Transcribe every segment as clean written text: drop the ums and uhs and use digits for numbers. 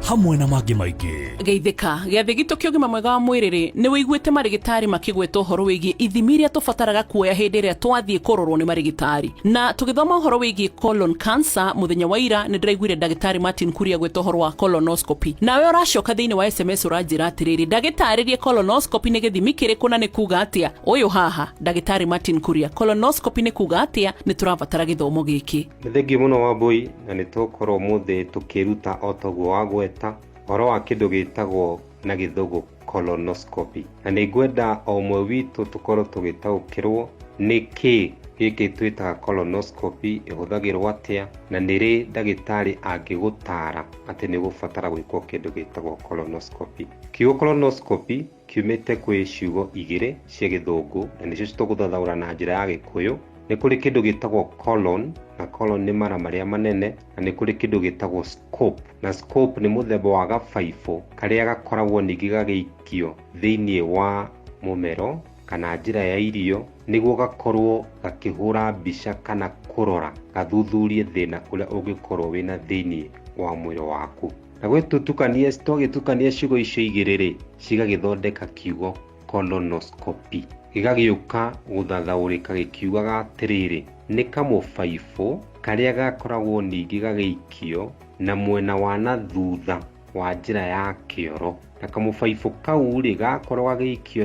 hamwe na mangĩ maingĩ. Geithĩka gĩathĩ gitũ kĩa ũgima mwega wa mwĩrĩ nĩ wĩiguĩte marĩgĩtarĩ makĩgweta ũhoro wĩgiĩ ithimi iria tũbataraga kuoya hĩndĩ ĩrĩa twathiĩ kũrorwo nĩ marĩgĩtarĩ, na tũgĩthoma ũhoro wĩgiĩ colon cancer mũthenya wa ira nĩ ndĩraiguire ndagĩtarĩ Martin Kuria gweta ũhoro wa colonoscopy. Nawe ũracoka thĩinĩ wa SMS ũranjĩra atĩrĩrĩ, ndagĩtarĩrie colonoscopy nĩ gĩthimi kĩrĩkũ na nĩ kuga atĩa? Ũyũ haha ndagĩtarĩ Martin Kuria, colonoscopy nĩ kuga atĩa? Nĩ tũrabatara gĩthomo gĩkĩ. Thengiũ mũno Wambui, na nĩ tũkorwo mũthĩ tũkĩruta o toguo wa gweta ũhoro wa kĩndũ gĩtagwo na gĩthũngũ colonoscopy, na nĩ ngwenda o ũmwe witũ tũkorwo tũgĩtaũkĩrwo nĩ kĩ gĩkĩ twĩtaga colonoscopy, ĩhũthagĩrwo atĩa, na nĩ rĩ ndagĩtarĩ angĩgũtara atĩ nĩ gũbatara gwĩkwo kĩndũ gĩtagwo colonoscopy. Kiugo colonoscopy kiumĩte kwĩ ciugo igĩrĩ cia gĩthũngũ na nĩcio tũgũthathaũra na njĩra ya Gĩkũyũ. Nĩ kũrĩ kĩndũ gĩtagwo colon, na colon nĩ mara marĩa manene, na nĩ kũrĩ kĩndũ gĩtagwo scope, na scope nĩ mũthemba wa gabaibũ karĩa gakoragwo ningĩ gagĩikio thĩinĩ wa mũmero kana njĩra ya irio nĩguo gakorwo gakĩhũra mbica kana kũrora gathuthurie thĩna ũrĩa ũngĩkorwo wĩna thĩinĩ wa mwĩrĩ waku. Na twagĩtukania ciugo icio igĩrĩ rĩ, cigagĩthondeka kiugo colonoscopy, gĩgagĩũka gũthathaũrĩka gĩkiugaga atĩrĩrĩ, nĩ kamũbaibũ karĩa gakoragwo ningĩ gagĩikio na mwena wa na thutha wa njĩra ya kĩoro, na kamũbaibũ kau rĩ gakorwo gagĩikio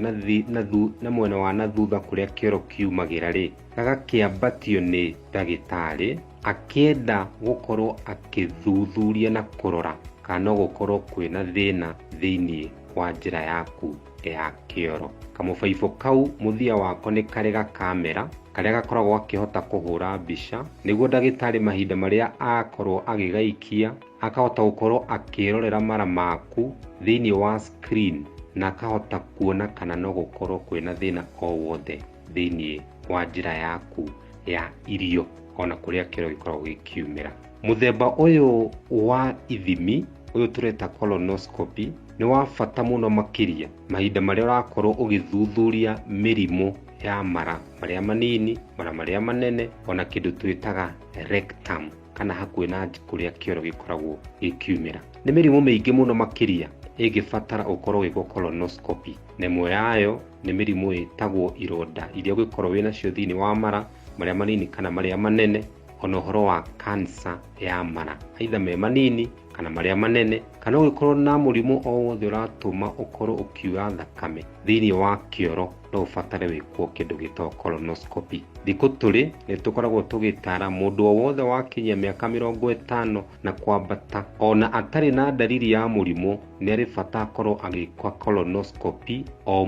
na mwena wa na thutha kũrĩa kĩoro kiumagĩra rĩ, gagakĩambatio nĩ ndagĩtarĩ akĩenda gũkorwo akĩthuthuria na kũrora kana gũkorwo kwĩna thĩna thĩinĩ wa njĩra yaku ya kĩoro. Kamũbaibũ kau mũthia wako nĩ karĩ gakamera karĩa gakoragwo akĩhota kũhũra mbica nĩguo ndagĩtarĩ mahinda marĩa akorwo agĩgaikia akahota gũkorwo akĩrorera mara maku thĩinĩ wa screen na akahota kuona kana no gũkorwo kwĩna thĩna o wothe thĩinĩ wa njĩra yaku ya irio ona kũrĩa kĩoro gĩkoragwo gĩkiumĩra. Mũthemba ũyũ wa ithimi ũyũ tũreta colonoscopy nĩ wa bata mũno makĩria mahinda marĩa ũrakorwo ũgĩthuthuria mĩrimũ ya mara marĩa manini, mara marĩa manene, ona kĩndũ twĩtaga rectum kana hakuhĩ na kũrĩa kĩoro gĩkoragwo gĩkiumĩra. Nĩ mĩrimũ mĩingĩ mũno makĩria ĩngĩbatara ũkorwo wĩkwo colonoscopy, na ĩmwe yayo nĩ mĩrimũ ĩtagwo ironda iria ũngĩkorwo wĩnacio thĩinĩ wa mara marĩa manini kana marĩa manene, ona ũhoro wa cancer ya mara aitha me manini kana marĩa manene, kana ũngĩkorwo na mũrimũ o wothe ũratũma ũkorwo ũkiura thakame thĩinĩ wa kĩoro no ũbatare wĩkwo kĩndũ gĩtagwo colonoscopy. Thikũ tũrĩ nĩ tũkoragwo tũgĩtara mũndũ o wothe wakinyia mĩaka 50 na kwambata ona atarĩ na dalili ya mũrimũ nĩ arĩ bata akorwo agĩkwa colonoscopy o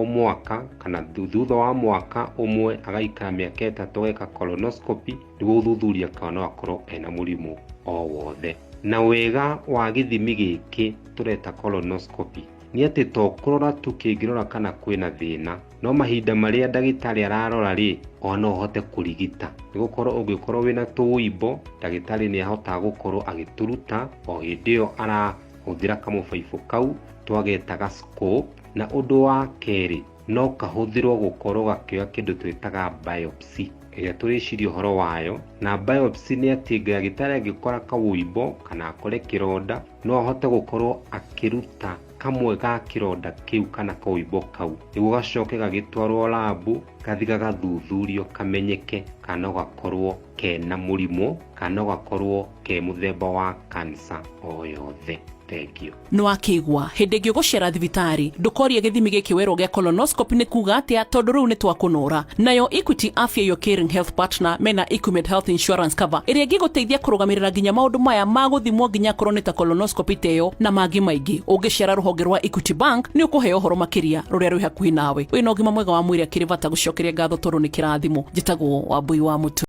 mwaka kana thutha wa mwaka ũmwe agaikara mĩaka 3 geka colonoscopy nĩguo gũthuthuria kana no akorwo ena mũrimũ o wothe. Na wega wa gĩthimi gĩkĩ tũreta colonoscopy nĩ atĩ to kũrora tu kĩngĩrora kana kwĩna thĩna, no mahinda marĩa ndagĩtarĩ ararora rĩ ona no ũhote kũrigita. Nĩ gũkorwo ũngĩkorwo wĩna tũũimbo ndagĩtarĩ nĩ ahotaga gũkorwo agĩtũruta o hĩndĩ ĩyo arahũthĩra kamũbaibũ kau twagetaga scope. Na ũndũ wa kerĩ no kahũthĩrwo gũkorwo gakĩoya kĩndũ twĩtaga biopsy ĩrĩa tũrĩciria ũhoro wayo, na biopsy nĩ atĩ ndagĩtarĩ angĩkora kaũimbo kana akore kĩronda no ahote gũkorwo akĩruta kamwe ga kĩronda kĩu kana kaũimbo kau nĩguo gacoke gagĩtwarwo labu gathi gagathuthurio kamenyeke kana no gakorwo kena mũrimũ kana no gakorwo ke mũthemba wa cancer o yothe. Thengiũ. Nĩ wakĩigua hĩndĩ ĩngĩ ũgũcera thibitarĩ ndũkorie gĩthimi gĩkĩ werwo gĩa colonoscopy nĩ kuga atĩa, tondũ rĩu nĩ twakũnora. Nayo Equity Afya Your Caring Health Partner mena Equimed Health Insurance Cover ĩrĩa ĩngĩgũteithia kũrũgamĩrĩra nginya maũndũ maya ma gũthimwo nginya korwo nĩ ta colonoscopy teyo na mangĩ maingĩ. Ũngĩcera rũhonge rwa Equity Bank nĩ ũkũheo ũhoro makĩria rũrĩa rwĩ hakuhĩ nawe. Wĩna ũgima mwega wa mwĩrĩ akĩrĩ bata gũcokeria ngatho tondũ nĩ kĩrathimo. Njĩtagwo Wambui wa Mũtu.